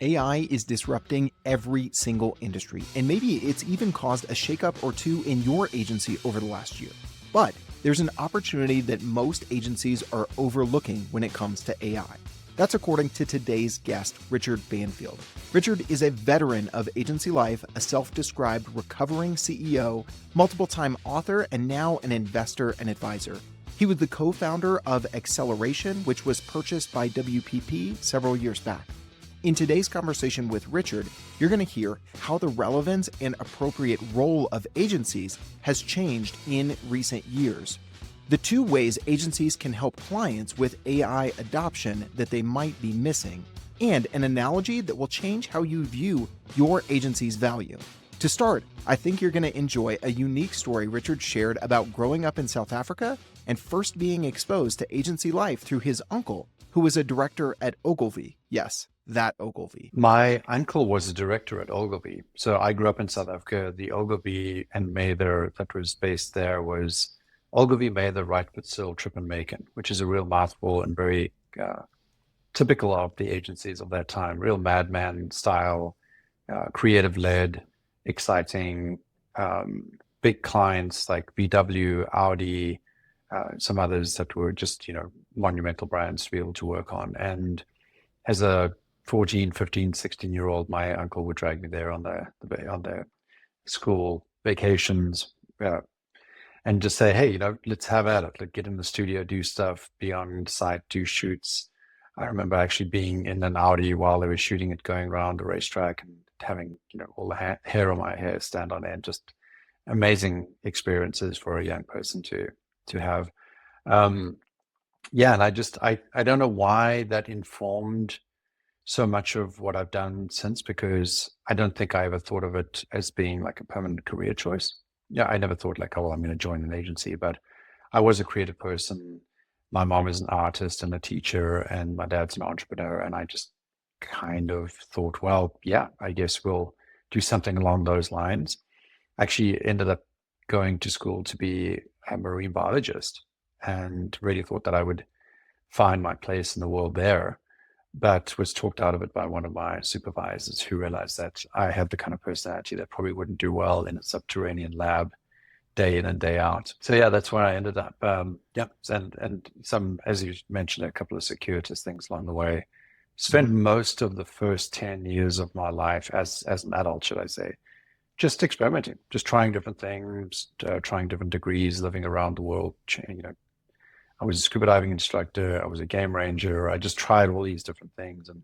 AI is disrupting every single industry, and maybe it's even caused a shakeup or two in your agency over the last year. But there's an opportunity that most agencies are overlooking when it comes to AI. That's according to today's guest, Richard Banfield. Richard is a veteran of agency life, a self-described recovering CEO, multiple-time author, and now an investor and advisor. He was the co-founder of Acceleration, which was purchased by WPP several years back. In today's conversation with Richard, you're going to hear how the relevance and appropriate role of agencies has changed in recent years, the two ways agencies can help clients with AI adoption that they might be missing, and an analogy that will change how you view your agency's value. To start, I think you're going to enjoy a unique story Richard shared about growing up in South Africa and first being exposed to agency life through his uncle, who was a director at Ogilvy. Yes, that Ogilvy. My uncle was a director at Ogilvy. So I grew up in South Africa. The Ogilvy and Mather that was based there was Ogilvy, Mather, Wright, Patsil, Tripp and Macon, which is a real mouthful and very typical of the agencies of that time. Real madman style, creative-led, exciting, big clients like VW, Audi, some others that were just, monumental brands to be able to work on. And as a 14, 15, 16-year-old, my uncle would drag me there on the school vacations and just say, hey, let's have at it. Let's get in the studio, do stuff, be on site, do shoots. I remember actually being in an Audi while they were shooting it, going around the racetrack and having, all the hair on my hair stand on end. Just amazing experiences for a young person to have. And I don't know why that informed so much of what I've done since, because I don't think I ever thought of it as being like a permanent career choice. Yeah, I never thought like, oh, I'm going to join an agency, but I was a creative person. My mom is an artist and a teacher, and my dad's an entrepreneur. And I just kind of thought, well, yeah, I guess we'll do something along those lines. Actually ended up going to school to be a marine biologist and really thought that I would find my place in the world there, but was talked out of it by one of my supervisors who realized that I had the kind of personality that probably wouldn't do well in a subterranean lab day in and day out. So yeah, that's where I ended up. And some, as you mentioned, a couple of circuitous things along the way. Spent most of the first 10 years of my life as an adult, should I say, just experimenting, just trying different things, trying different degrees, living around the world. I was a scuba diving instructor. I was a game ranger. I just tried all these different things and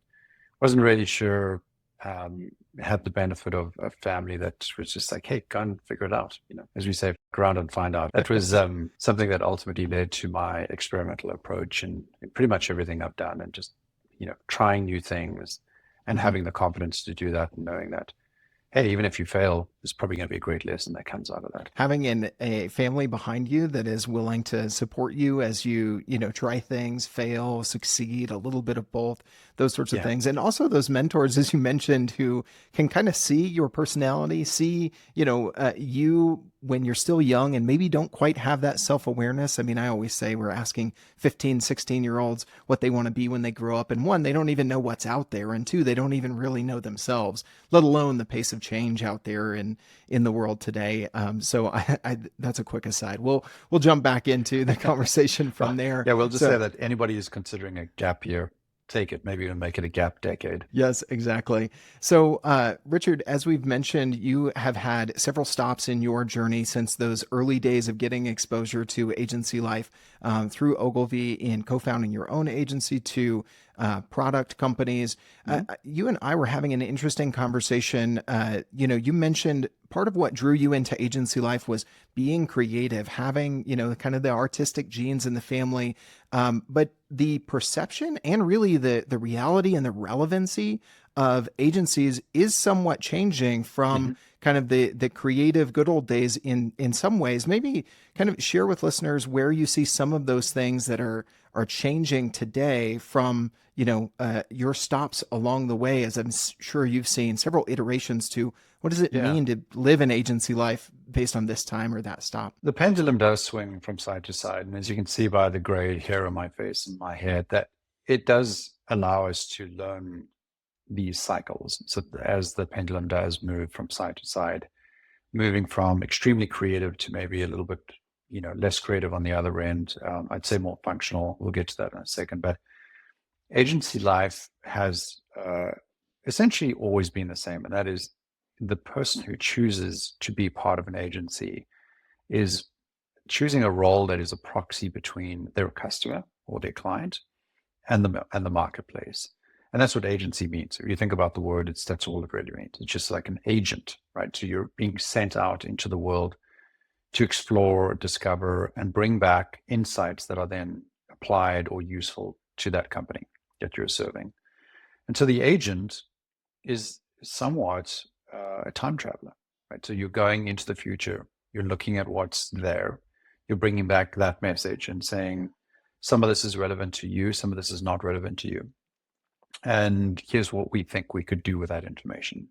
wasn't really sure. Had the benefit of a family that was just like, hey, go and figure it out. As we say, go around and find out. That was something that ultimately led to my experimental approach and pretty much everything I've done, and just, trying new things and having the confidence to do that, and knowing that, hey, even if you fail, there's probably going to be a great lesson that comes out of that. Having a family behind you that is willing to support you as you, try things, fail, succeed, a little bit of both, those sorts of things. And also those mentors, as you mentioned, who can kind of see your personality, see, you when you're still young and maybe don't quite have that self-awareness. I mean, I always say we're asking 15, 16-year-olds what they want to be when they grow up. And one, they don't even know what's out there. And two, they don't even really know themselves, let alone the pace of change out there in the world today. So that's a quick aside. We'll jump back into the conversation from there. Yeah, we'll just say that anybody who's considering a gap year, take it. Maybe even make it a gap decade. Yes, exactly. So, Richard, as we've mentioned, you have had several stops in your journey since those early days of getting exposure to agency life, through Ogilvy in co-founding your own agency to product companies. You and I were having an interesting conversation. You mentioned part of what drew you into agency life was being creative, having, kind of the artistic genes in the family. But the perception and really the reality and the relevancy of agencies is somewhat changing from kind of the creative good old days in some ways. Maybe kind of share with listeners where you see some of those things that are changing today from, your stops along the way, as I'm sure you've seen several iterations to what does it mean to live an agency life based on this time or that stop? The pendulum does swing from side to side. And as you can see by the gray hair on my face and my head, that it does allow us to learn these cycles. So as the pendulum does move from side to side, moving from extremely creative to maybe a little bit, less creative on the other end. I'd say more functional. We'll get to that in a second. But agency life has essentially always been the same, and that is the person who chooses to be part of an agency is choosing a role that is a proxy between their customer or their client and the marketplace. And that's what agency means. If you think about the word, that's all it really means. It's just like an agent, right? So you're being sent out into the world to explore, discover, and bring back insights that are then applied or useful to that company that you're serving. And so the agent is somewhat a time traveler, right? So you're going into the future, you're looking at what's there, you're bringing back that message and saying, some of this is relevant to you, some of this is not relevant to you. And here's what we think we could do with that information.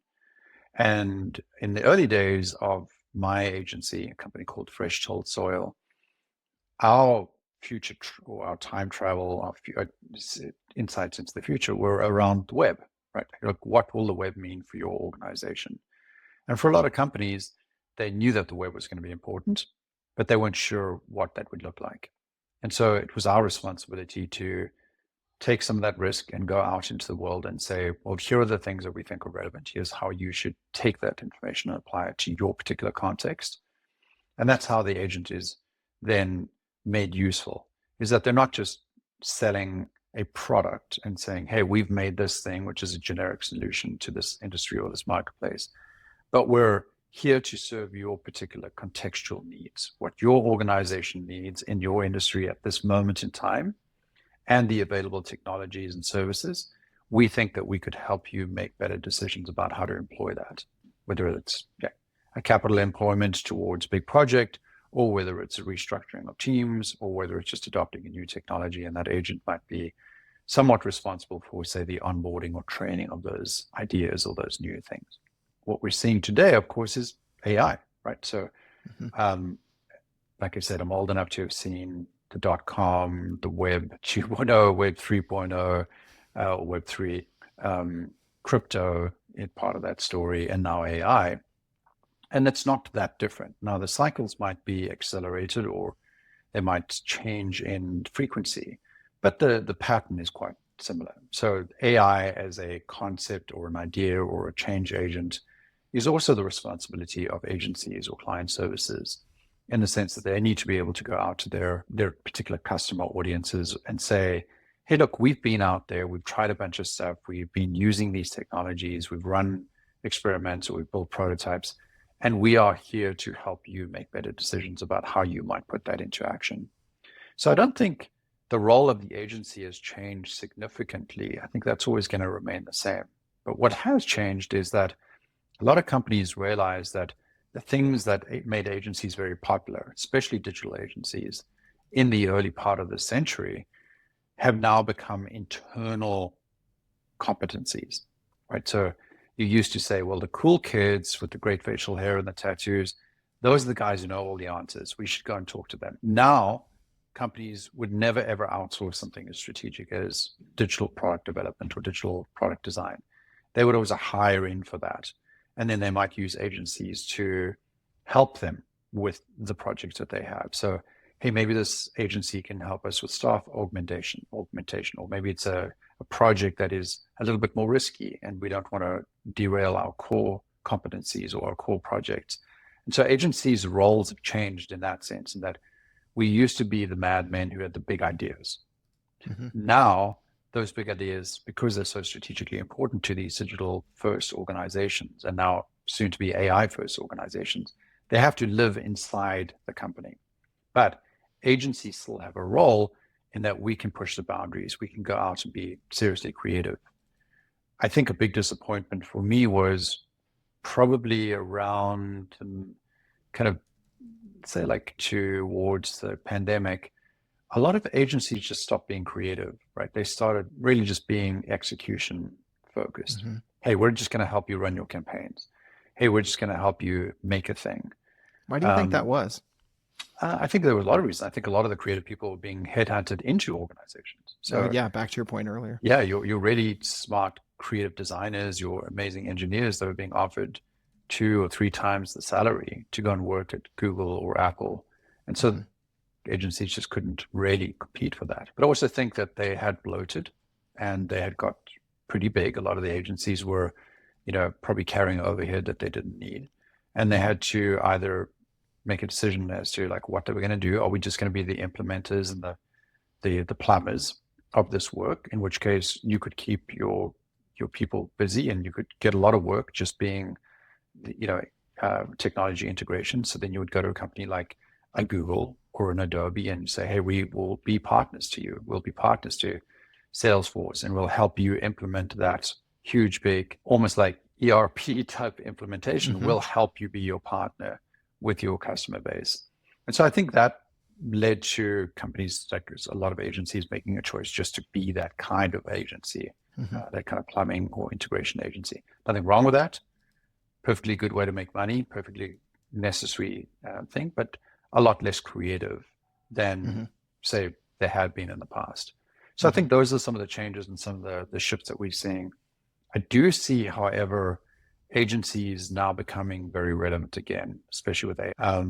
And in the early days of my agency, a company called Fresh Tilled Soil, our future or our time travel, our insights into the future were around the web, right? Like, what will the web mean for your organization? And for a lot of companies, they knew that the web was going to be important, but they weren't sure what that would look like. And so it was our responsibility to take some of that risk and go out into the world and say, well, here are the things that we think are relevant. Here's how you should take that information and apply it to your particular context. And that's how the agent is then made useful, is that they're not just selling a product and saying, hey, we've made this thing, which is a generic solution to this industry or this marketplace, but we're here to serve your particular contextual needs, what your organization needs in your industry at this moment in time, and the available technologies and services. We think that we could help you make better decisions about how to employ that, whether it's a capital employment towards a big project, or whether it's a restructuring of teams, or whether it's just adopting a new technology. And that agent might be somewhat responsible for, say, the onboarding or training of those ideas or those new things. What we're seeing today, of course, is AI, right? So, like I said, I'm old enough to have seen the .com, the web 2.0, web 3.0, web 3, crypto in part of that story, and now AI. And it's not that different. Now, the cycles might be accelerated or they might change in frequency, but the pattern is quite similar. So AI as a concept or an idea or a change agent is also the responsibility of agencies or client services, in the sense that they need to be able to go out to their particular customer audiences and say, hey, look, we've been out there, we've tried a bunch of stuff, we've been using these technologies, we've run experiments, or we've built prototypes, and we are here to help you make better decisions about how you might put that into action. So I don't think the role of the agency has changed significantly. I think that's always going to remain the same. But what has changed is that a lot of companies realize that the things that made agencies very popular, especially digital agencies, in the early part of the century, have now become internal competencies, right? So you used to say, well, the cool kids with the great facial hair and the tattoos, those are the guys who know all the answers. We should go and talk to them. Now, companies would never, ever outsource something as strategic as digital product development or digital product design. They would always hire in for that. And then they might use agencies to help them with the projects that they have. So, hey, maybe this agency can help us with staff augmentation, or maybe it's a project that is a little bit more risky and we don't want to derail our core competencies or our core projects. And so agencies' roles have changed in that sense, in that we used to be the madmen who had the big ideas. Now, those big ideas, because they're so strategically important to these digital first organizations, and now soon to be AI first organizations, they have to live inside the company. But agencies still have a role in that we can push the boundaries. We can go out and be seriously creative. I think a big disappointment for me was probably around kind of, say, like towards the pandemic. A lot of agencies just stopped being creative, right? They started really just being execution focused. Hey, we're just going to help you run your campaigns. Hey, we're just going to help you make a thing. Why do you think that was? I think there was a lot of reasons. I think a lot of the creative people were being headhunted into organizations. So yeah, back to your point earlier. Yeah, you're really smart creative designers, your amazing engineers that were being offered 2 or 3 times the salary to go and work at Google or Apple. And so agencies just couldn't really compete for that. But I also think that they had bloated and they had got pretty big. A lot of the agencies were, probably carrying overhead that they didn't need. And they had to either make a decision as to like what they were going to do. Are we just going to be the implementers and the plumbers of this work? In which case you could keep your people busy and you could get a lot of work just being, technology integration. So then you would go to a company like a Google or an Adobe and say, hey, we will be partners to you. We'll be partners to Salesforce and we'll help you implement that huge, big, almost like ERP type implementation. We'll help you be your partner with your customer base. And so I think that led to companies like a lot of agencies making a choice just to be that kind of agency, that kind of plumbing or integration agency. Nothing wrong with that. Perfectly good way to make money, perfectly necessary thing, but a lot less creative than, say, they had been in the past. So I think those are some of the changes and some of the shifts that we're seeing. I do see, however, agencies now becoming very relevant again, especially with AI.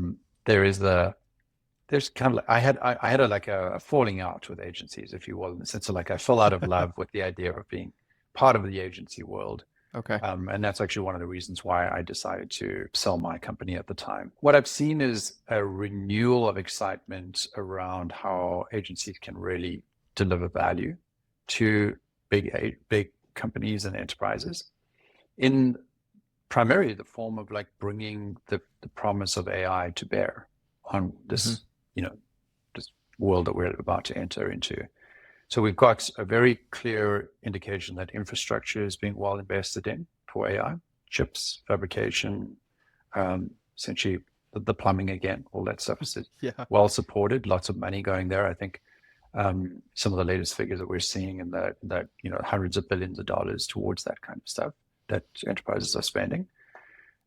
There's kind of like, I had a falling out with agencies, if you will, in the sense of like I fell out of love with the idea of being part of the agency world. Okay. And that's actually one of the reasons why I decided to sell my company at the time. What I've seen is a renewal of excitement around how agencies can really deliver value to big companies and enterprises in primarily the form of like bringing the promise of AI to bear on this, this world that we're about to enter into. So we've got a very clear indication that infrastructure is being well invested in for AI, chips, fabrication, essentially the plumbing again, all that stuff is well supported, lots of money going there. I think some of the latest figures that we're seeing in that hundreds of billions of dollars towards that kind of stuff that enterprises are spending.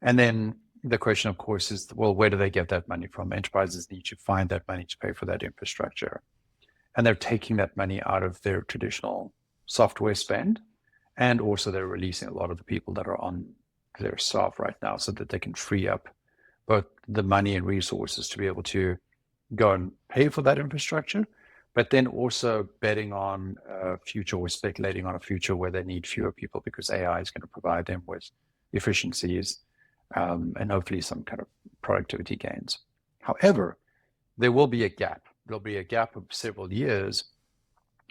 And then the question, of course, is, well, where do they get that money from? Enterprises need to find that money to pay for that infrastructure. And they're taking that money out of their traditional software spend. And also they're releasing a lot of the people that are on their staff right now so that they can free up both the money and resources to be able to go and pay for that infrastructure, but then also betting on a future or speculating on a future where they need fewer people because AI is going to provide them with efficiencies and hopefully some kind of productivity gains. However, there will be a gap. There'll be a gap of several years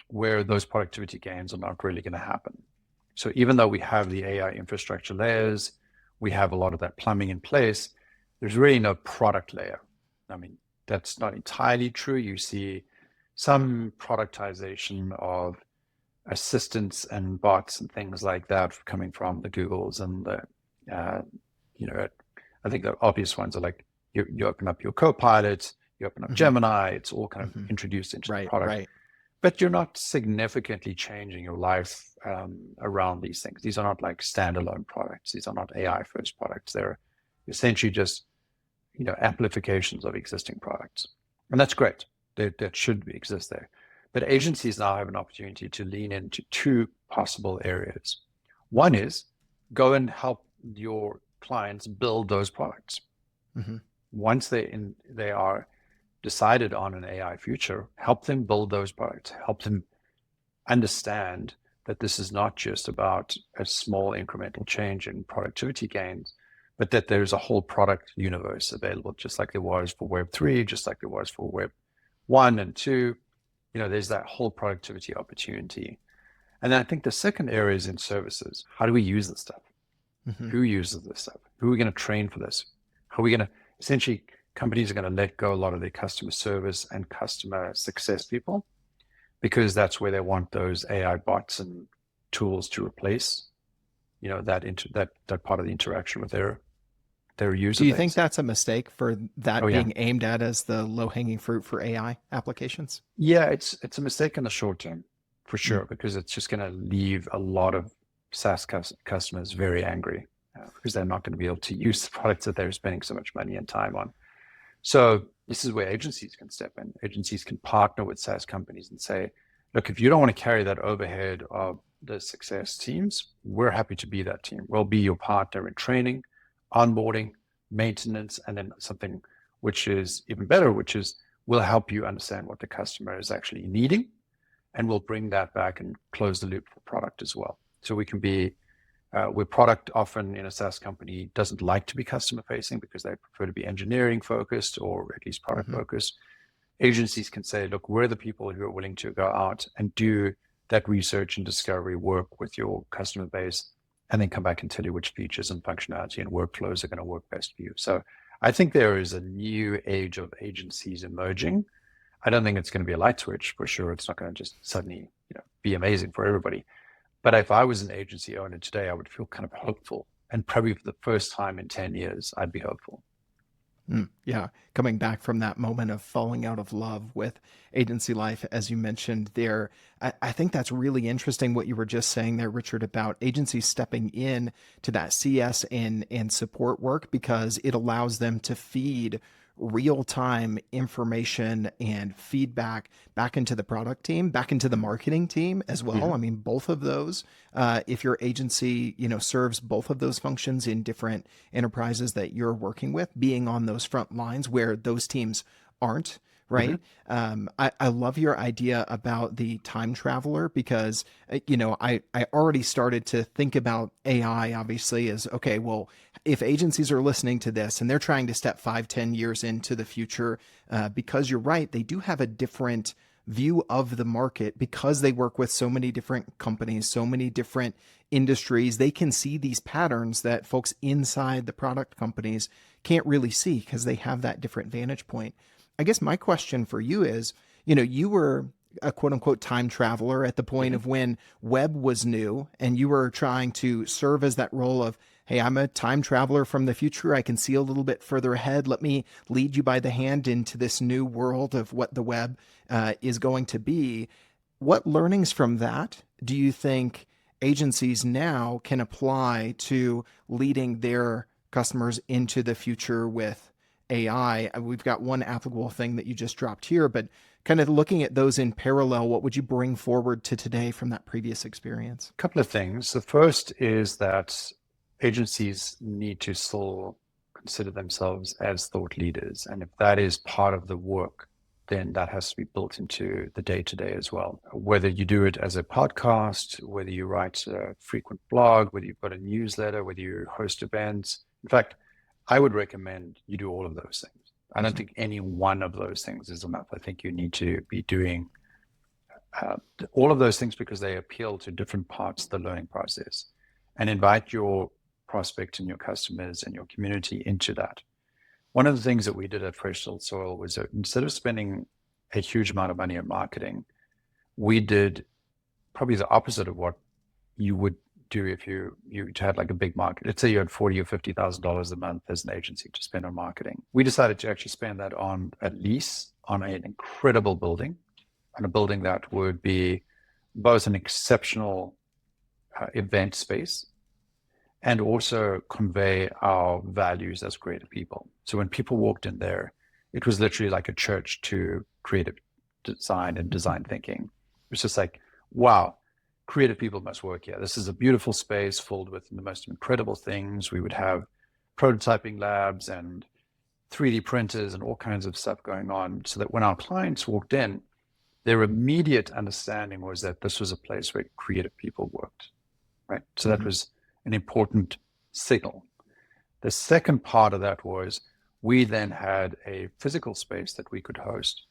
where those productivity gains are not really going to happen. So even though we have the AI infrastructure layers, we have a lot of that plumbing in place, there's really no product layer. I mean, that's not entirely true. You see some productization of assistants and bots and things like that coming from the Googles and the, I think the obvious ones are like you open up your Copilot, you open up Gemini, it's all kind of introduced into the product. Right. But you're not significantly changing your life around these things. These are not like standalone products. These are not AI first products. They're essentially just, amplifications of existing products. And that's great. That should exist there. But agencies now have an opportunity to lean into two possible areas. One is go and help your clients build those products. Once they are decided on an AI future, help them build those products, help them understand that this is not just about a small incremental change in productivity gains, but that there's a whole product universe available, just like there was for Web3, just like there was for Web 1 and 2. There's that whole productivity opportunity. And then I think the second area is in services. How do we use this stuff? Who uses this stuff? Who are we going to train for this? How are we going to, essentially, companies are going to let go a lot of their customer service and customer success people because that's where they want those AI bots and tools to replace, that part of the interaction with their user. Do you think that's a mistake for that being aimed at as the low-hanging fruit for AI applications? Yeah, it's a mistake in the short term, for sure, because it's just going to leave a lot of SaaS customers very angry because they're not going to be able to use the products that they're spending so much money and time on. So this is where agencies can step in. Agencies can partner with SaaS companies and say, look, if you don't want to carry that overhead of the success teams, we're happy to be that team. We'll be your partner in training, onboarding, maintenance, and then something which is even better, which is we'll help you understand what the customer is actually needing, and we'll bring that back and close the loop for product as well. So we can be where product often in a SaaS company doesn't like to be customer facing because they prefer to be engineering focused or at least product focused. Agencies can say, look, we're the people who are willing to go out and do that research and discovery work with your customer base, and then come back and tell you which features and functionality and workflows are going to work best for you. So I think there is a new age of agencies emerging. I don't think it's going to be a light switch for sure. It's not going to just suddenly, be amazing for everybody. But if I was an agency owner today, I would feel kind of hopeful. And probably for the first time in 10 years, I'd be hopeful. Yeah, coming back from that moment of falling out of love with agency life, as you mentioned there, I think that's really interesting what you were just saying there, Richard, about agencies stepping in to that CS and support work because it allows them to feed real time information and feedback back into the product team, back into the marketing team as well. I mean, both of those, if your agency, serves both of those functions in different enterprises that you're working with, being on those front lines where those teams aren't, right? I love your idea about the time traveler because, I already started to think about AI obviously as, okay, well, if agencies are listening to this and they're trying to step 5-10 years into the future, because you're right, they do have a different view of the market because they work with so many different companies, so many different industries. They can see these patterns that folks inside the product companies can't really see because they have that different vantage point. I guess my question for you is, you were a quote unquote time traveler at the point of when web was new and you were trying to serve as that role of, hey, I'm a time traveler from the future. I can see a little bit further ahead. Let me lead you by the hand into this new world of what the web is going to be. What learnings from that do you think agencies now can apply to leading their customers into the future with AI? We've got one applicable thing that you just dropped here, but kind of looking at those in parallel, what would you bring forward to today from that previous experience? A couple of things. The first is that agencies need to still consider themselves as thought leaders. And if that is part of the work, then that has to be built into the day-to-day as well. Whether you do it as a podcast, whether you write a frequent blog, whether you've got a newsletter, whether you host events. In fact, I would recommend you do all of those things. I don't think any one of those things is enough. I think you need to be doing all of those things because they appeal to different parts of the learning process, and invite your prospects and your customers and your community into that. One of the things that we did at Fresh Soil was that instead of spending a huge amount of money on marketing, we did probably the opposite of what you would do if you had like a big market. Let's say you had $40,000 or $50,000 a month as an agency to spend on marketing. We decided to actually spend that on at least on an incredible building, and a building that would be both an exceptional event space and also convey our values as creative people. So when people walked in there, it was literally like a church to creative design and design thinking. It was just like, wow, creative people must work here. This is a beautiful space filled with the most incredible things. We would have prototyping labs and 3D printers and all kinds of stuff going on, so that when our clients walked in, their immediate understanding was that this was a place where creative people worked, right? So that was an important signal. The second part of that was we then had a physical space that we could host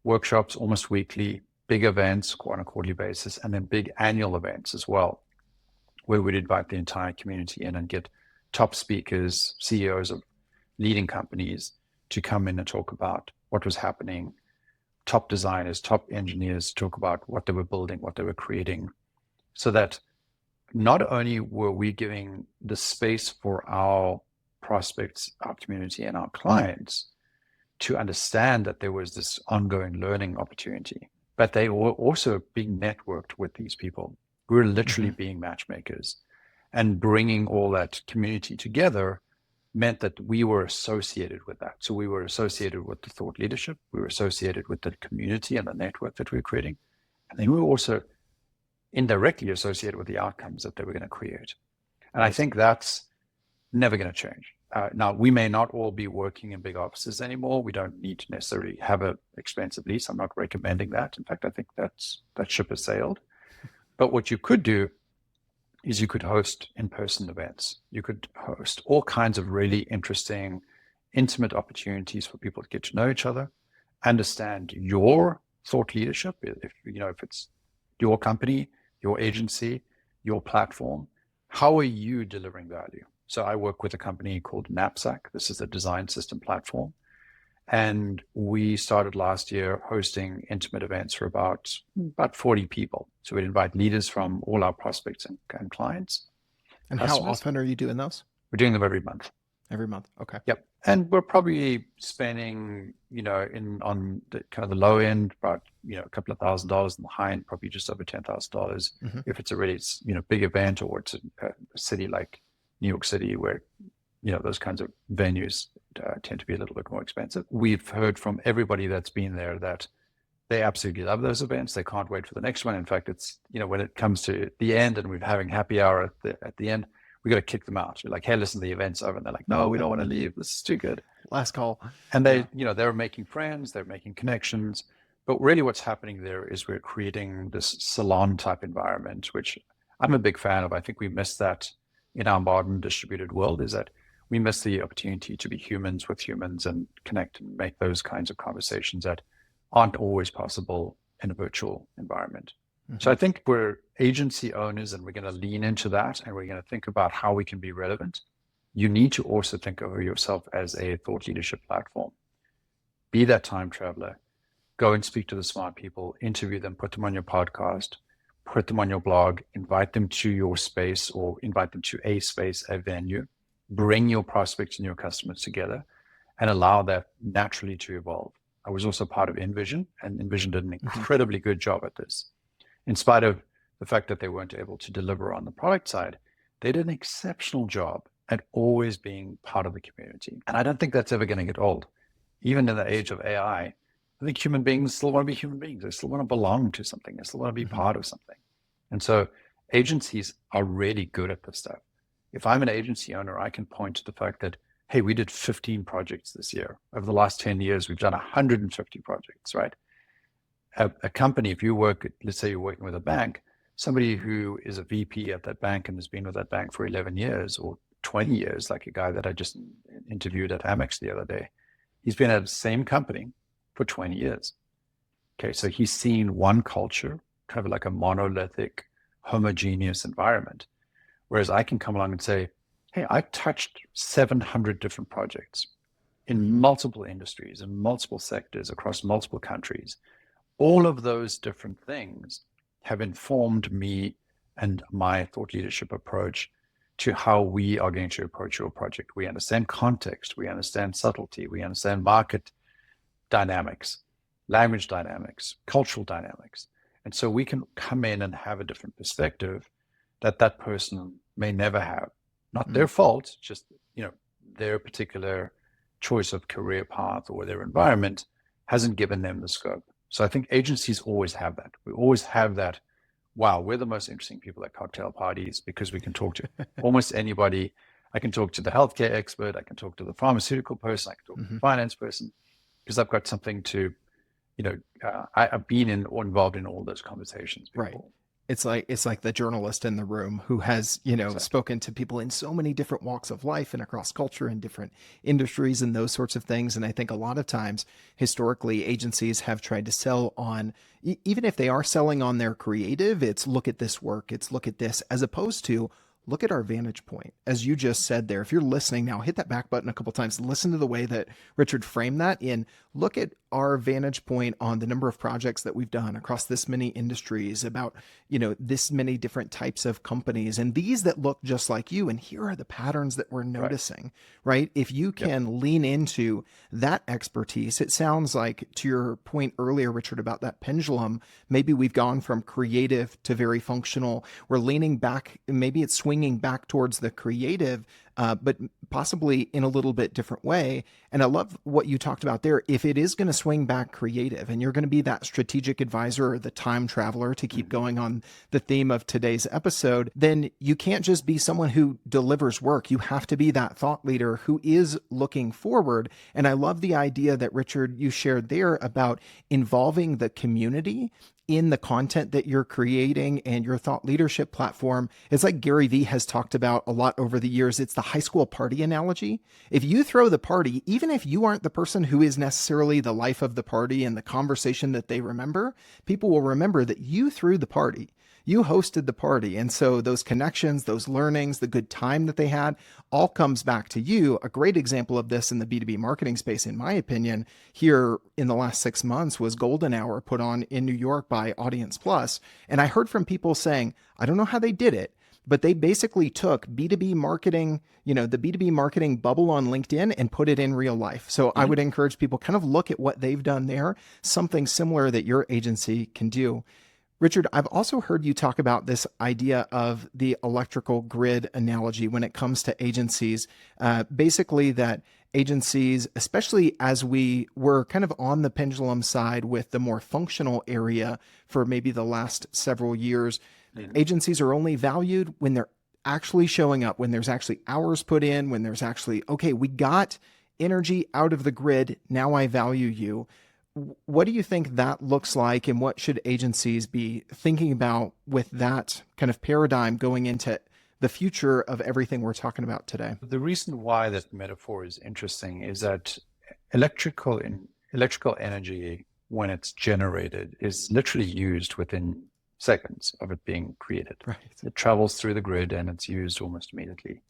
workshops almost weekly, big events on a quarterly basis, and then big annual events as well, where we'd invite the entire community in and get top speakers, CEOs of leading companies to come in and talk about what was happening, top designers, top engineers talk about what they were building, what they were creating, so that not only were we giving the space for our prospects, our community, and our clients to understand that there was this ongoing learning opportunity, but they were also being networked with these people. We were literally being matchmakers, and bringing all that community together meant that we were associated with that. So we were associated with the thought leadership, we were associated with the community and the network that we were creating. And then we were also indirectly associated with the outcomes that they were going to create. And I think that's never going to change. Now, we may not all be working in big offices anymore. We don't need to necessarily have an expensive lease. I'm not recommending that. In fact, I think that ship has sailed. But what you could do is you could host in-person events. You could host all kinds of really interesting, intimate opportunities for people to get to know each other, understand your thought leadership. If it's your company, your agency, your platform, how are you delivering value? So I work with a company called Knapsack. This is a design system platform. And we started last year hosting intimate events for about 40 people. So we'd invite leaders from all our prospects and clients. And customers. How often are you doing those? We're doing them every month. Every month. Okay. Yep. And we're probably spending, on the kind of the low end, about, a couple of $1,000, and the high end, probably just over $10,000. If it's a really, big event, or it's a city like New York City, where, those kinds of venues tend to be a little bit more expensive. We've heard from everybody that's been there that they absolutely love those events. They can't wait for the next one. In fact, it's, when it comes to the end and we're having happy hour at the end, we got to kick them out. We're like, hey, listen, the event's over. And they're like, no, we don't want to leave. This is too good. Last call. And they, they're making friends, they're making connections. But really what's happening there is we're creating this salon type environment, which I'm a big fan of. I think we miss that in our modern distributed world, is that we miss the opportunity to be humans with humans and connect and make those kinds of conversations that aren't always possible in a virtual environment. So I think we're agency owners, and we're going to lean into that, and we're going to think about how we can be relevant. You need to also think of yourself as a thought leadership platform. Be that time traveler. Go and speak to the smart people, interview them, put them on your podcast, put them on your blog, invite them to your space, or invite them to a space, a venue. Bring your prospects and your customers together and allow that naturally to evolve. I was also part of Envision, and Envision did an incredibly good job at this. In spite of the fact that they weren't able to deliver on the product side, they did an exceptional job at always being part of the community. And I don't think that's ever going to get old. Even in the age of AI, I think human beings still want to be human beings. They still want to belong to something. They still want to be part of something. And so agencies are really good at this stuff. If I'm an agency owner, I can point to the fact that, hey, we did 15 projects this year. Over the last 10 years, we've done 150 projects, right? A company, if you work, let's say you're working with a bank, somebody who is a VP at that bank and has been with that bank for 11 years or 20 years, like a guy that I just interviewed at Amex the other day, he's been at the same company for 20 years. Okay, so he's seen one culture, kind of like a monolithic, homogeneous environment. Whereas I can come along and say, hey, I touched 700 different projects in multiple industries and multiple sectors across multiple countries. All of those different things have informed me and my thought leadership approach to how we are going to approach your project. We understand context, we understand subtlety, we understand market dynamics, language dynamics, cultural dynamics. And so we can come in and have a different perspective that person may never have. Not their fault, just their particular choice of career path or their environment hasn't given them the scope. So I think agencies always have that. We always have that. Wow, we're the most interesting people at cocktail parties because we can talk to almost anybody. I can talk to the healthcare expert. I can talk to the pharmaceutical person. I can talk to the finance person because I've got something to, I've been in or involved in all those conversations before. Right. It's like the journalist in the room who has, exactly, spoken to people in so many different walks of life and across culture and different industries and those sorts of things. And I think a lot of times historically agencies have tried to sell on, even if they are selling on their creative, it's look at this work, it's look at this, as opposed to look at our vantage point. As you just said there, if you're listening now, hit that back button a couple of times, listen to the way that Richard framed that in, look at our vantage point on the number of projects that we've done across this many industries, about, this many different types of companies, and these that look just like you. And here are the patterns that we're noticing, right? If you can lean into that expertise, it sounds like, to your point earlier, Richard, about that pendulum, maybe we've gone from creative to very functional. We're leaning back, maybe it's swinging back towards the creative but possibly in a little bit different way. And I love what you talked about there. If it is going to swing back creative and you're going to be that strategic advisor or the time traveler, to keep going on the theme of today's episode, then you can't just be someone who delivers work. You have to be that thought leader who is looking forward. And I love the idea that, Richard, you shared there about involving the community in the content that you're creating and your thought leadership platform. It's like Gary Vee has talked about a lot over the years. It's the high school party analogy. If you throw the party, even if you aren't the person who is necessarily the life of the party and the conversation that they remember, people will remember that you threw the party. You hosted the party. And so those connections, those learnings, the good time that they had, all comes back to you. A great example of this in the B2B marketing space, in my opinion, here in the last 6 months was Golden Hour, put on in New York by Audience Plus. And I heard from people saying, I don't know how they did it, but they basically took B2B marketing, the B2B marketing bubble on LinkedIn and put it in real life. So I would encourage people kind of look at what they've done there, something similar that your agency can do. Richard, I've also heard you talk about this idea of the electrical grid analogy when it comes to agencies. Basically, that agencies, especially as we were kind of on the pendulum side with the more functional area for maybe the last several years, agencies are only valued when they're actually showing up, when there's actually hours put in, when there's actually, okay, we got energy out of the grid, now I value you. What do you think that looks like, and what should agencies be thinking about with that kind of paradigm going into the future of everything we're talking about today? The reason why that metaphor is interesting is that electrical energy, when it's generated, is literally used within seconds of it being created. Right. It travels through the grid and it's used almost immediately.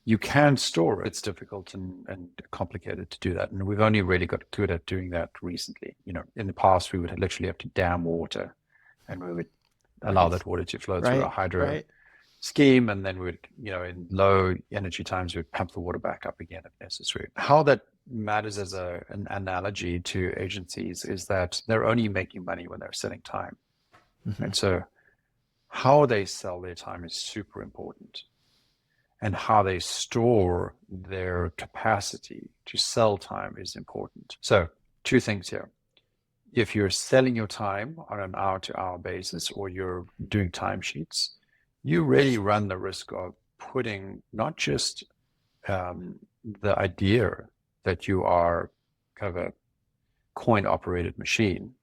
You can store it. It's difficult and complicated to do that. And we've only really got good at doing that recently. In the past, we would literally have to dam water and we would allow that water to flow through a hydro scheme. And then we would, in low energy times, we would pump the water back up again if necessary. How that matters as an analogy to agencies is that they're only making money when they're selling time. And so how they sell their time is super important. And how they store their capacity to sell time is important. So 2 things here. If you're selling your time on an hour-to-hour basis or you're doing timesheets, you really run the risk of putting not just the idea that you are kind of a coin-operated machine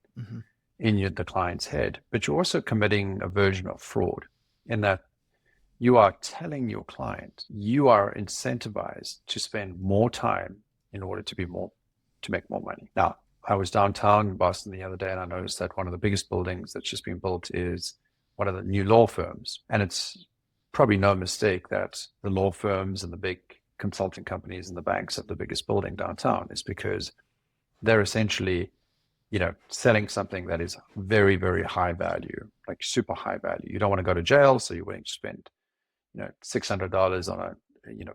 in the client's head, but you're also committing a version of fraud in that you are telling your client you are incentivized to spend more time in order to make more money. Now, I was downtown in Boston the other day, and I noticed that one of the biggest buildings that's just been built is one of the new law firms. And it's probably no mistake that the law firms and the big consulting companies and the banks have the biggest building downtown. Is because they're essentially, selling something that is very, very high value, like super high value. You don't want to go to jail, so you're willing to spend $600 on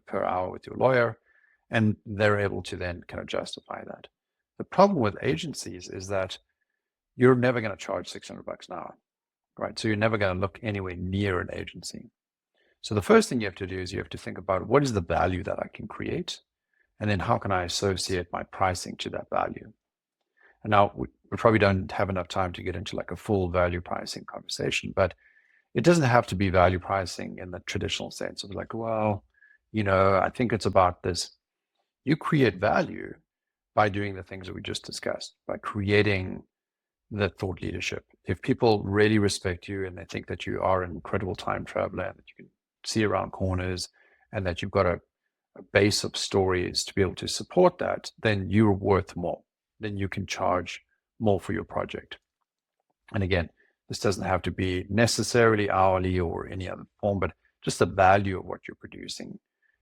per hour with your lawyer, and they're able to then kind of justify that. The problem with agencies is that you're never going to charge $600 an hour, right? So you're never going to look anywhere near an agency. So the first thing you have to do is you have to think about what is the value that I can create, and then how can I associate my pricing to that value. And now we probably don't have enough time to get into like a full value pricing conversation, but it doesn't have to be value pricing in the traditional sense of like, well, I think it's about this. You create value by doing the things that we just discussed, by creating the thought leadership. If people really respect you and they think that you are an incredible time traveler and that you can see around corners and that you've got a base of stories to be able to support that, then you're worth more. Then you can charge more for your project. And again, this doesn't have to be necessarily hourly or any other form, but just the value of what you're producing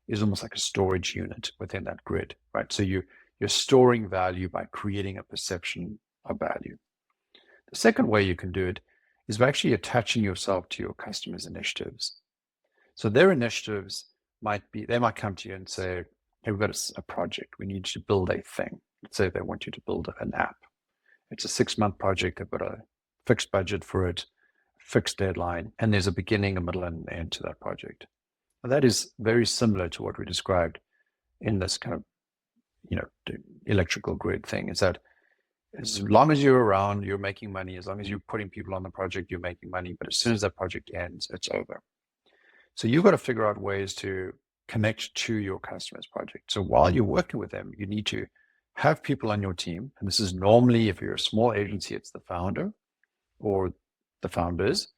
is almost like a storage unit within that grid, right? So you're storing value by creating a perception of value. The second way you can do it is by actually attaching yourself to your customers' initiatives. So their initiatives might come to you and say, hey, we've got a project. We need you to build a thing. Let's say they want you to build an app. It's a 6-month project. They've got a fixed budget for it, fixed deadline, and there's a beginning, a middle, and an end to that project. That is very similar to what we described in this kind of, the electrical grid thing, is that as long as you're around, you're making money. As long as you're putting people on the project, you're making money. But as soon as that project ends, it's over. So you've got to figure out ways to connect to your customer's project. So while you're working with them, you need to have people on your team. And this is normally, if you're a small agency, it's the founder or the founders.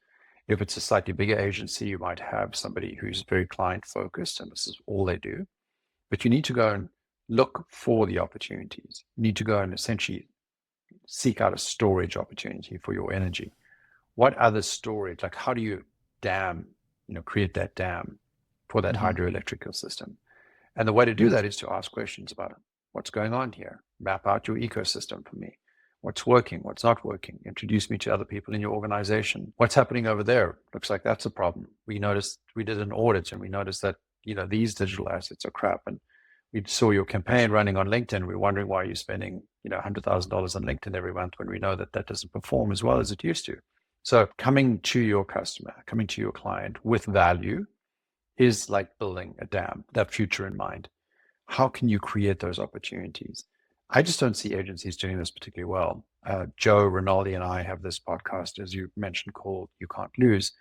If it's a slightly bigger agency, you might have somebody who's very client focused and this is all they do. But you need to go and look for the opportunities. You need to go and essentially seek out a storage opportunity for your energy. What other storage, like how do you create that dam for that hydroelectrical system? And the way to do that is to ask questions about what's going on here. Map out your ecosystem for me. What's working, what's not working. Introduce me to other people in your organization. What's happening over there? Looks like that's a problem. We did an audit and we noticed that, these digital assets are crap. And we saw your campaign running on LinkedIn. We're wondering why you're spending, $100,000 on LinkedIn every month when we know that that doesn't perform as well as it used to. So coming to your customer, coming to your client with value is like building a dam, that future in mind. How can you create those opportunities? I just don't see agencies doing this particularly well. Joe Rinaldi and I have this podcast, as you mentioned, called You Can't Lose.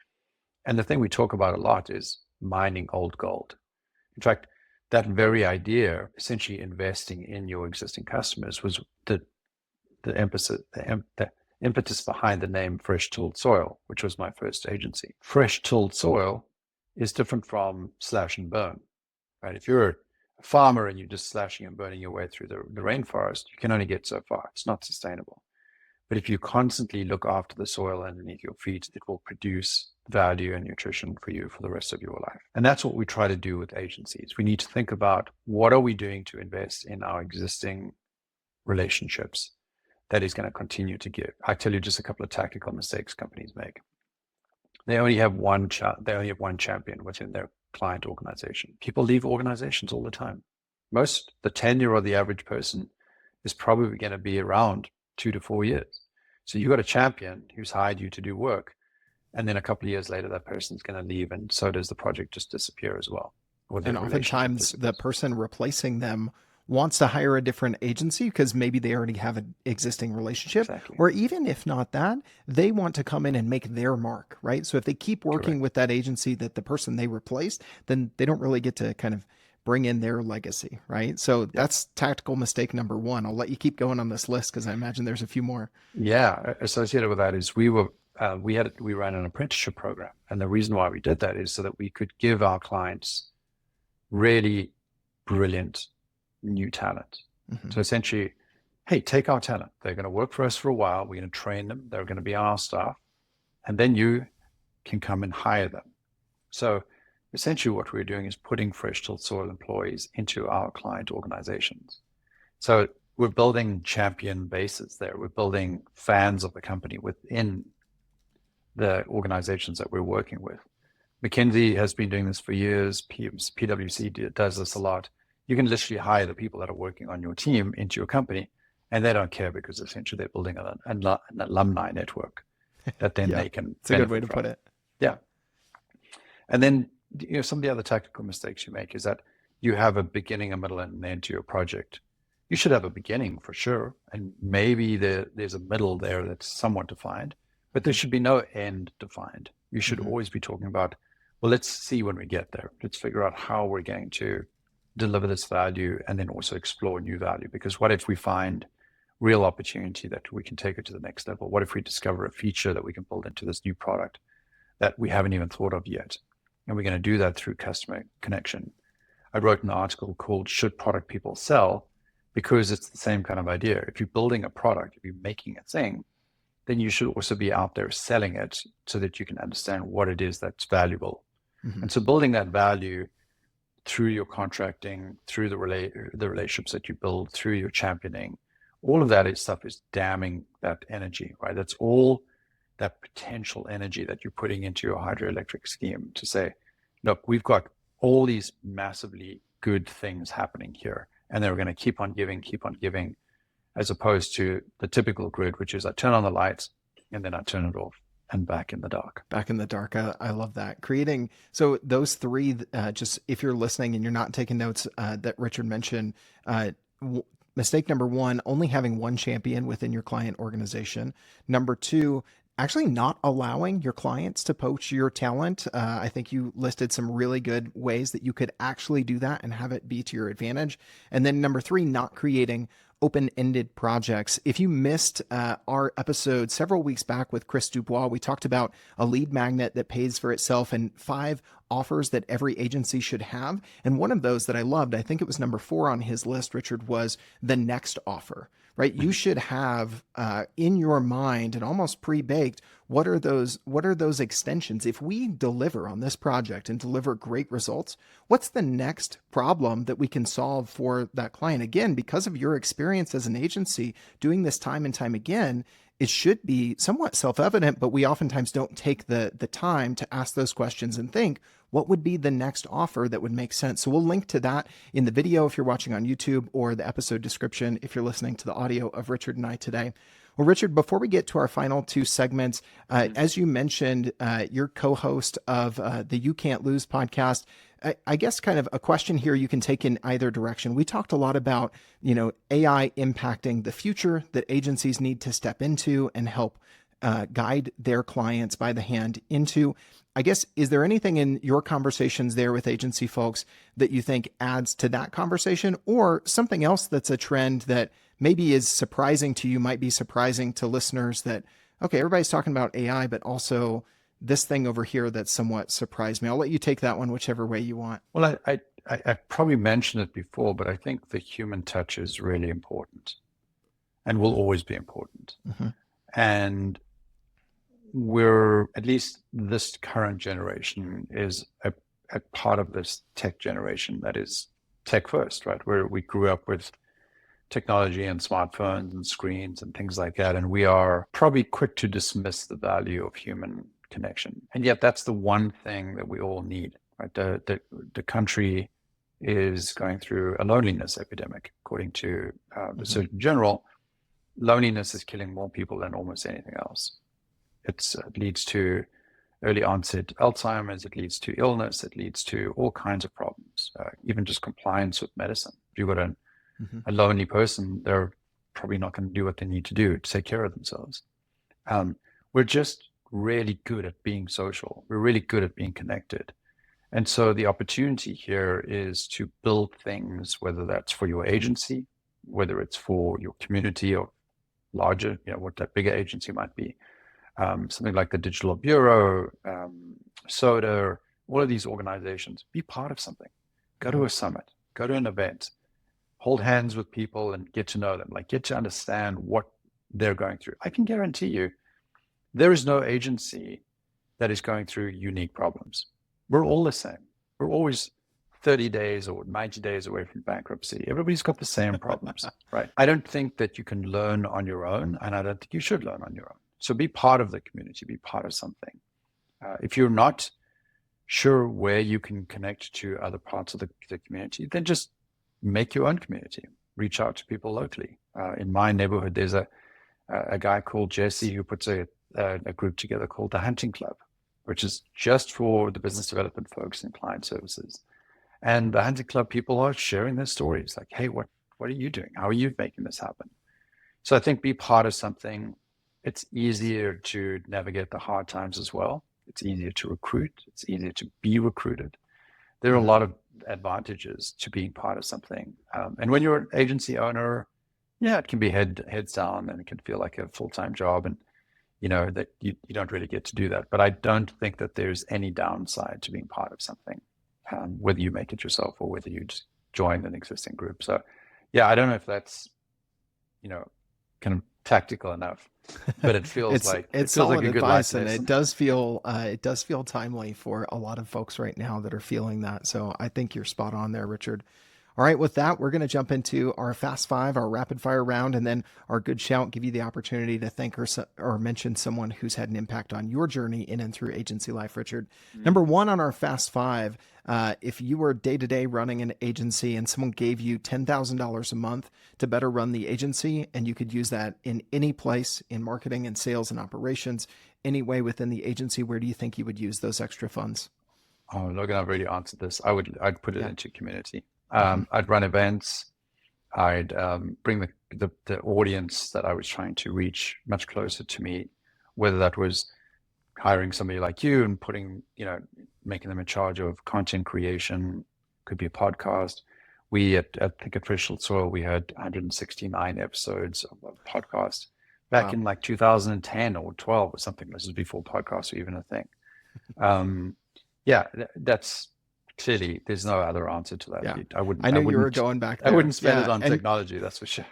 And the thing we talk about a lot is mining old gold. In fact, that very idea, essentially investing in your existing customers, was the impetus behind the name Fresh Tilled Soil, which was my first agency. Fresh Tilled Soil is different from slash and burn, right? If you're a farmer and you're just slashing and burning your way through the rainforest, you can only get so far. It's not sustainable. But if you constantly look after the soil underneath your feet, it will produce value and nutrition for you for the rest of your life. And that's what we try to do with agencies. We need to think about what are we doing to invest in our existing relationships that is going to continue to give. I tell you just a couple of tactical mistakes companies make. They only have one champion within their client organization. People leave organizations all the time. The tenure of the average person is probably going to be around 2 to 4 years. So you got a champion who's hired you to do work, and then a couple of years later, that person's going to leave, and so does the project just disappear as well. And oftentimes the person replacing them wants to hire a different agency because maybe they already have an existing relationship. Exactly. Or even if not that, they want to come in and make their mark, right? So if they keep working with that agency that the person they replaced, then they don't really get to kind of bring in their legacy, right? So that's tactical mistake number one. I'll let you keep going on this list because I imagine there's a few more. Yeah, associated with that is we ran an apprenticeship program, and the reason why we did that is so that we could give our clients really brilliant new talent. So essentially, hey, take our talent. They're going to work for us for a while. We're going to train them. They're going to be on our staff, and then you can come and hire them. So essentially what we're doing is putting Fresh Tilled Soil employees into our client organizations. So we're building champion bases there. We're building fans of the company within the organizations that we're working with. McKinsey has been doing this for years. PwC does this a lot. You can literally hire the people that are working on your team into your company, and they don't care because essentially they're building an alumni network that then they can. It's a good way to put it. Yeah. And then some of the other tactical mistakes you make is that you have a beginning, a middle, and an end to your project. You should have a beginning for sure, and maybe there's a middle there that's somewhat defined, but there should be no end defined. You should always be talking about, well, let's see when we get there. Let's figure out how we're going to deliver this value and then also explore new value. Because what if we find real opportunity that we can take it to the next level? What if we discover a feature that we can build into this new product that we haven't even thought of yet? And we're going to do that through customer connection. I wrote an article called Should Product People Sell? Because it's the same kind of idea. If you're building a product, if you're making a thing, then you should also be out there selling it so that you can understand what it is that's valuable. And so building that value through your contracting, through the relationships that you build, through your championing, all of that stuff is damming that energy, right? That's all that potential energy that you're putting into your hydroelectric scheme to say, look, we've got all these massively good things happening here, and they're going to keep on giving, as opposed to the typical grid, which is I turn on the lights and then I turn it off. and back in the dark. Back in the dark. I love that. Creating. So those three, just if you're listening and you're not taking notes, that Richard mentioned, mistake number one, only having one champion within your client organization. Number two, actually not allowing your clients to poach your talent. I think you listed some really good ways that you could actually do that and have it be to your advantage. And then number three, not creating open-ended projects. If you missed our episode several weeks back with Chris Dubois, we talked about a lead magnet that pays for itself and 5 offers that every agency should have. And one of those that I loved, I think it was number 4 on his list, Richard, was the next offer, right? You should have in your mind and almost pre-baked, what are those extensions? If we deliver on this project and deliver great results, what's the next problem that we can solve for that client? Again, because of your experience as an agency doing this time and time again, it should be somewhat self-evident, but we oftentimes don't take the time to ask those questions and think, what would be the next offer that would make sense? So we'll link to that in the video if you're watching on YouTube, or the episode description if you're listening to the audio of Richard and I today. Well, Richard, before we get to our final 2 segments, as you mentioned, you're co-host of the You Can't Lose podcast. I guess kind of a question here you can take in either direction. We talked a lot about, AI impacting the future that agencies need to step into and help guide their clients by the hand into. I guess, is there anything in your conversations there with agency folks that you think adds to that conversation, or something else that's a trend that maybe is surprising to you, might be surprising to listeners that, okay, everybody's talking about AI, but also this thing over here that somewhat surprised me? I'll let you take that one whichever way you want. Well, I probably mentioned it before, but I think the human touch is really important and will always be important. Mm-hmm. And we're, at least this current generation is a part of this tech generation that is tech first, right? Where we grew up with technology and smartphones and screens and things like that. And we are probably quick to dismiss the value of human connection. And yet that's the one thing that we all need, right? The country is going through a loneliness epidemic, according to the Surgeon General. Loneliness is killing more people than almost anything else. It leads to early onset Alzheimer's, it leads to illness, it leads to all kinds of problems, even just compliance with medicine. If you've got a lonely person, they're probably not going to do what they need to do to take care of themselves. We're just really good at being social. We're really good at being connected. And so the opportunity here is to build things, whether that's for your agency, whether it's for your community or larger, what that bigger agency might be. Something like the Digital Bureau, SODA, all of these organizations, be part of something. Go to a summit, go to an event, hold hands with people and get to know them, get to understand what they're going through. I can guarantee you, there is no agency that is going through unique problems. We're all the same. We're always 30 days or 90 days away from bankruptcy. Everybody's got the same problems, right? I don't think that you can learn on your own, and I don't think you should learn on your own. So be part of the community, be part of something. If you're not sure where you can connect to other parts of the community, then just make your own community. Reach out to people locally. In my neighborhood, there's a guy called Jesse who puts a group together called the Hunting Club, which is just for the business development folks and client services. And the Hunting Club people are sharing their stories, like, hey, what are you doing? How are you making this happen? So I think be part of something. It's easier to navigate the hard times as well. It's easier to recruit. It's easier to be recruited. There are a lot of advantages to being part of something. And when you're an agency owner, it can be heads down and it can feel like a full-time job, and that you don't really get to do that. But I don't think that there's any downside to being part of something, whether you make it yourself or whether you just join an existing group. So I don't know if that's, kind of tactical enough, but it feels like solid advice, and it does feel timely for a lot of folks right now that are feeling that. So I think you're spot on there, Richard. All right, with that, we're going to jump into our Fast Five, our rapid fire round, and then our Good Shout, give you the opportunity to thank or mention someone who's had an impact on your journey in and through agency life, Richard. Number 1 on our Fast Five, if you were day-to-day running an agency and someone gave you $10,000 a month to better run the agency, and you could use that in any place in marketing and sales and operations, any way within the agency, where do you think you would use those extra funds? Oh, Logan, I've already answered this. I'd put it Yeah. into community. Mhm. I'd run events. I'd bring the audience that I was trying to reach much closer to me, whether that was hiring somebody like you and making them in charge of content creation, could be a podcast. We at Think Official Soil, we had 169 episodes of a podcast back Wow. in like 2010 or 12 or something. This is before podcasts were even a thing. Yeah, that's clearly there's no other answer to that. Yeah. I wouldn't. I I knew you were wouldn't. going back I there. wouldn't spend it Yeah. on technology. That's for sure.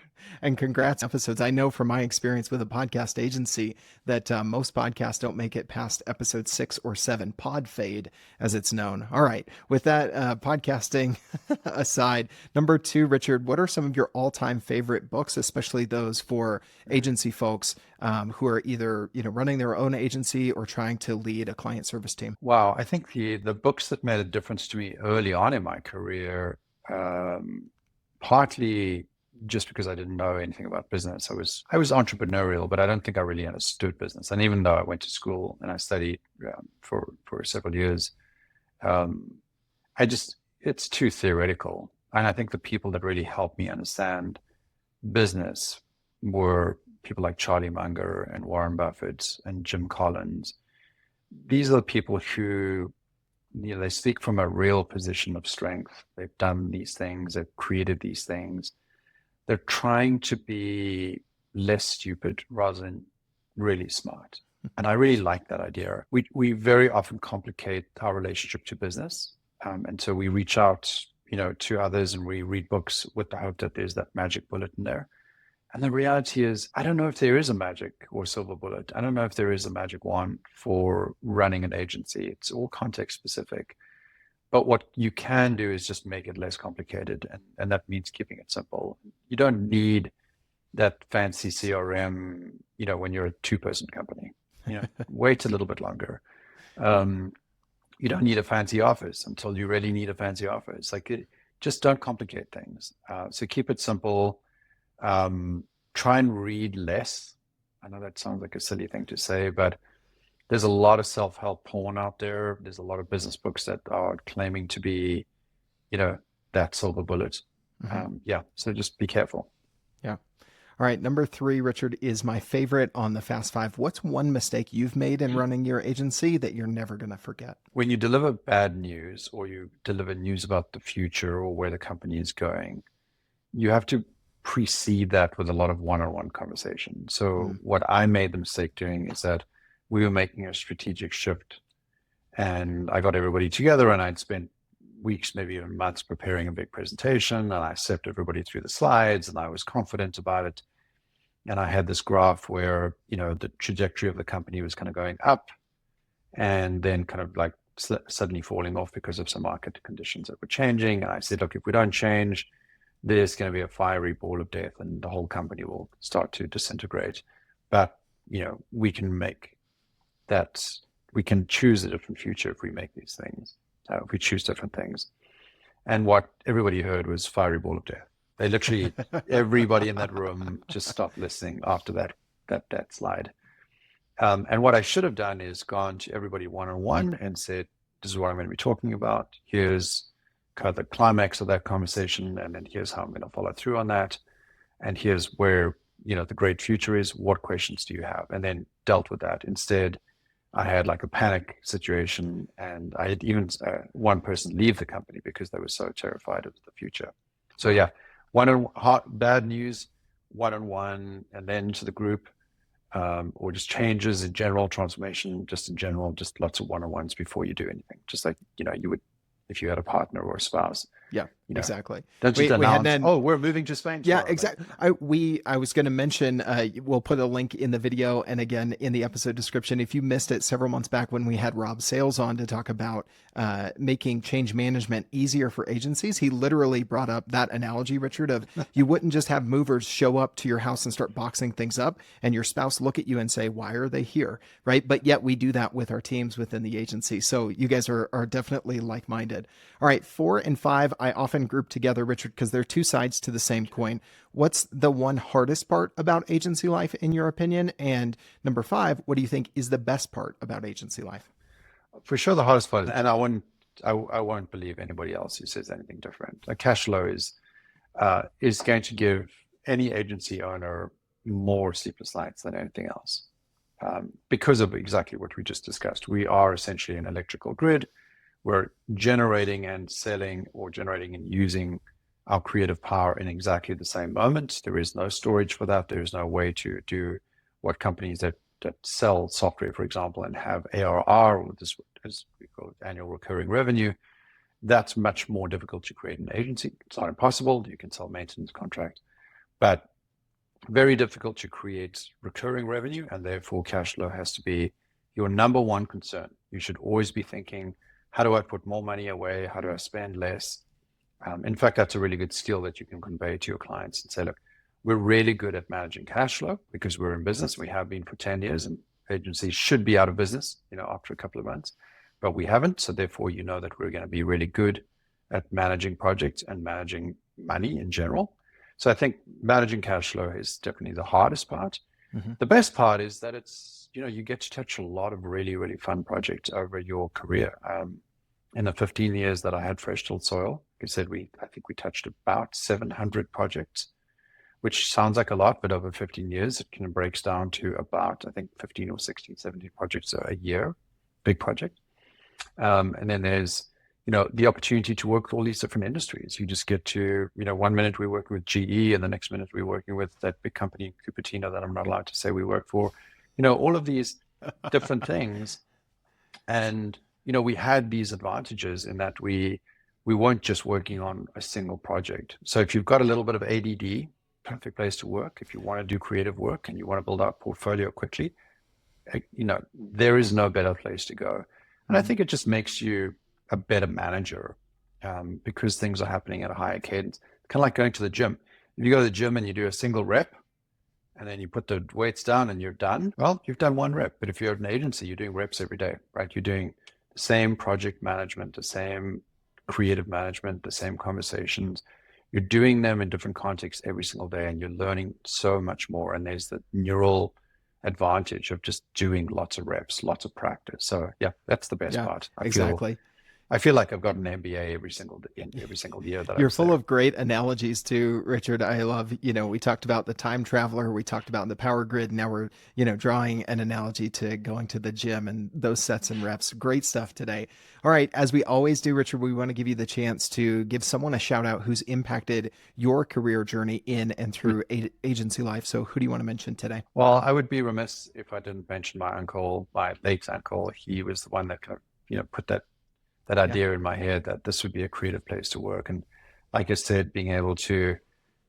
And congrats episodes. I know from my experience with a podcast agency that most podcasts don't make it past episode 6 or 7, pod fade as it's known. All right. With that podcasting aside, number 2, Richard, what are some of your all-time favorite books, especially those for agency folks who are either running their own agency or trying to lead a client service team? Wow, I think the books that made a difference to me early on in my career, partly just because I didn't know anything about business. I was entrepreneurial, but I don't think I really understood business. And even though I went to school and I studied for several years, it's too theoretical. And I think the people that really helped me understand business were people like Charlie Munger and Warren Buffett and Jim Collins. These are the people who, they speak from a real position of strength. They've done these things. They've created these things. They're trying to be less stupid rather than really smart. And I really like that idea. We very often complicate our relationship to business. And so we reach out, to others and we read books with the hope that there's that magic bullet in there. And the reality is, I don't know if there is a magic or silver bullet. I don't know if there is a magic wand for running an agency. It's all context specific. But what you can do is just make it less complicated. And that means keeping it simple. You don't need that fancy CRM, when you're a 2-person company. Wait a little bit longer. You don't need a fancy office until you really need a fancy office. Just don't complicate things. So keep it simple. Try and read less. I know that sounds like a silly thing to say, but there's a lot of self-help porn out there. There's a lot of business books that are claiming to be, that silver bullet. Mm-hmm. So just be careful. Yeah. All right. Number 3, Richard, is my favorite on the Fast 5. What's one mistake you've made in running your agency that you're never going to forget? When you deliver bad news or you deliver news about the future or where the company is going, you have to precede that with a lot of one-on-one conversation. So what I made the mistake doing is that we were making a strategic shift and I got everybody together and I'd spent weeks, maybe even months preparing a big presentation and I stepped everybody through the slides and I was confident about it. And I had this graph where, the trajectory of the company was kind of going up and then kind of like suddenly falling off because of some market conditions that were changing. And I said, look, if we don't change, there's going to be a fiery ball of death and the whole company will start to disintegrate. But, we can make that, we can choose a different future if we make these things, if we choose different things. And what everybody heard was fiery ball of death. They literally, everybody in that room just stopped listening after that slide. And what I should have done is gone to everybody one-on-one and said, this is what I'm going to be talking about. Here's kind of the climax of that conversation. And then here's how I'm going to follow through on that. And here's where, the great future is. What questions do you have? And then dealt with that. Instead, I had like a panic situation and I had even one person leave the company because they were so terrified of the future. So yeah, bad news, one-on-one, and then to the group, or just changes in general, transformation, just in general, just lots of one-on-ones before you do anything. Just like, you would if you had a partner or a spouse. Yeah, exactly. Don't just announce, we're moving to Spain. Yeah, exactly. I was going to mention, we'll put a link in the video and again in the episode description. If you missed it several months back when we had Rob Sales on to talk about making change management easier for agencies, he literally brought up that analogy, Richard, of you wouldn't just have movers show up to your house and start boxing things up and your spouse look at you and say, why are they here? Right. But yet we do that with our teams within the agency. So you guys are definitely like-minded. All right, 4 and 5. I often group together, Richard, because they're two sides to the same coin. What's the one hardest part about agency life, in your opinion? And number five, what do you think is the best part about agency life? For sure, the hardest part, and I won't believe anybody else who says anything different. A cash flow is going to give any agency owner more sleepless nights than anything else, because of exactly what we just discussed. We are essentially an electrical grid. We're generating and selling, or generating and using our creative power in exactly the same moment. There is no storage for that. There is no way to do what companies that sell software, for example, and have ARR, or this, as we call it, annual recurring revenue. That's much more difficult to create an agency. It's not impossible. You can sell maintenance contracts, but very difficult to create recurring revenue, and therefore cash flow has to be your number one concern. You should always be thinking, how do I put more money away? How do I spend less? In fact, that's a really good skill that you can convey to your clients and say, look, we're really good at managing cash flow because we're in business. We have been for 10 years, and agencies should be out of business, after a couple of months, but we haven't. So therefore, that we're going to be really good at managing projects and managing money in general. So I think managing cash flow is definitely the hardest part. Mm-hmm. The best part is that it's, you get to touch a lot of really, really fun projects over your career. In the 15 years that I had Fresh Tilled Soil, like I said, I think we touched about 700 projects, which sounds like a lot, but over 15 years, it kind of breaks down to about, I think, 15 or 16, 17 projects a year, big project. And then there's, the opportunity to work with all these different industries. You just get to, 1 minute we work with GE, and the next minute we're working with that big company in Cupertino that I'm not allowed to say we work for, all of these different things. And, we had these advantages in that we weren't just working on a single project. So if you've got a little bit of ADD, perfect place to work. If you want to do creative work and you want to build out portfolio quickly, there is no better place to go. And I think it just makes you a better manager, because things are happening at a higher cadence. Kind of like going to the gym. If you go to the gym and you do a single rep, and then you put the weights down and you're done, well, you've done one rep. But if you're an agency, you're doing reps every day, right? You're doing the same project management, the same creative management, the same conversations. You're doing them in different contexts every single day, and you're learning so much more. And there's the neural advantage of just doing lots of reps, lots of practice. So yeah, that's the best part. I feel like I've got an MBA every single year that you're full of great analogies too, Richard. I love, we talked about the time traveler, we talked about the power grid. Now we're, drawing an analogy to going to the gym and those sets and reps. Great stuff today. All right. As we always do, Richard, we want to give you the chance to give someone a shout out who's impacted your career journey in and through agency life. So who do you want to mention today? Well, I would be remiss if I didn't mention my late uncle. He was the one that kind of, put that idea in my head that this would be a creative place to work. And like I said, being able to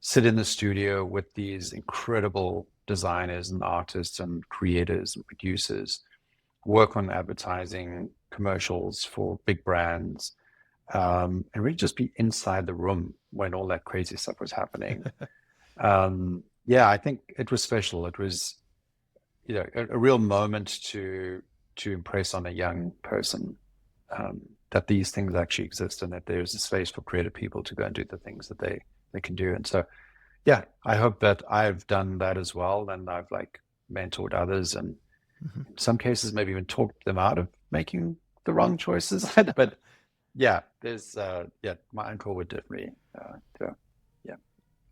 sit in the studio with these incredible designers and artists and creators and producers, work on advertising commercials for big brands, and really just be inside the room when all that crazy stuff was happening. I think it was special. It was, a real moment to impress on a young person, that these things actually exist and that there's a space for creative people to go and do the things that they can do. And so, yeah, I hope that I've done that as well. And I've mentored others, and in some cases, maybe even talked them out of making the wrong choices. But yeah, there's, my uncle would definitely,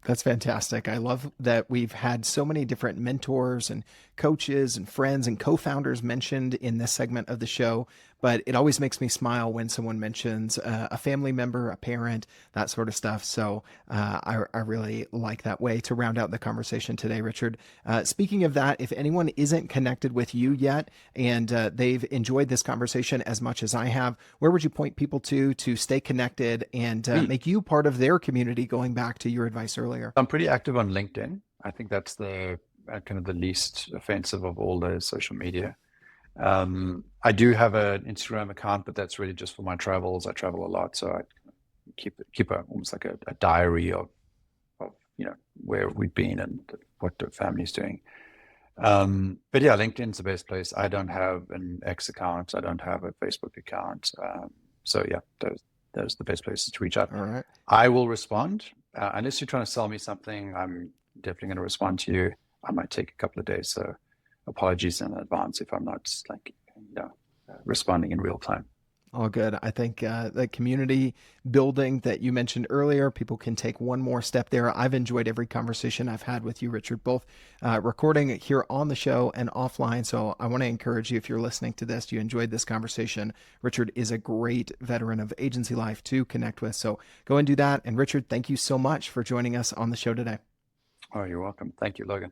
That's fantastic. I love that we've had so many different mentors and coaches and friends and co-founders mentioned in this segment of the show. But it always makes me smile when someone mentions a family member, a parent, that sort of stuff. So I really like that way to round out the conversation today, Richard. Speaking of that, if anyone isn't connected with you yet and they've enjoyed this conversation as much as I have, where would you point people to stay connected and make you part of their community, going back to your advice earlier? I'm pretty active on LinkedIn. I think that's the kind of the least offensive of all the social media. I do have an Instagram account, but that's really just for my travels. I travel a lot, so I keep almost like a diary of where we've been and what the family's doing. But yeah, LinkedIn's the best place. I don't have an X account. I don't have a Facebook account. So yeah, those are the best places to reach out. All right. I will respond. Unless you're trying to sell me something, I'm definitely going to respond to you. I might take a couple of days. So apologies in advance if I'm not like, responding in real time. All good. I think the community building that you mentioned earlier, people can take one more step there. I've enjoyed every conversation I've had with you, Richard, both recording here on the show and offline. So I want to encourage you, if you're listening to this, you enjoyed this conversation. Richard is a great veteran of agency life to connect with. So go and do that. And Richard, thank you so much for joining us on the show today. Oh, you're welcome. Thank you, Logan.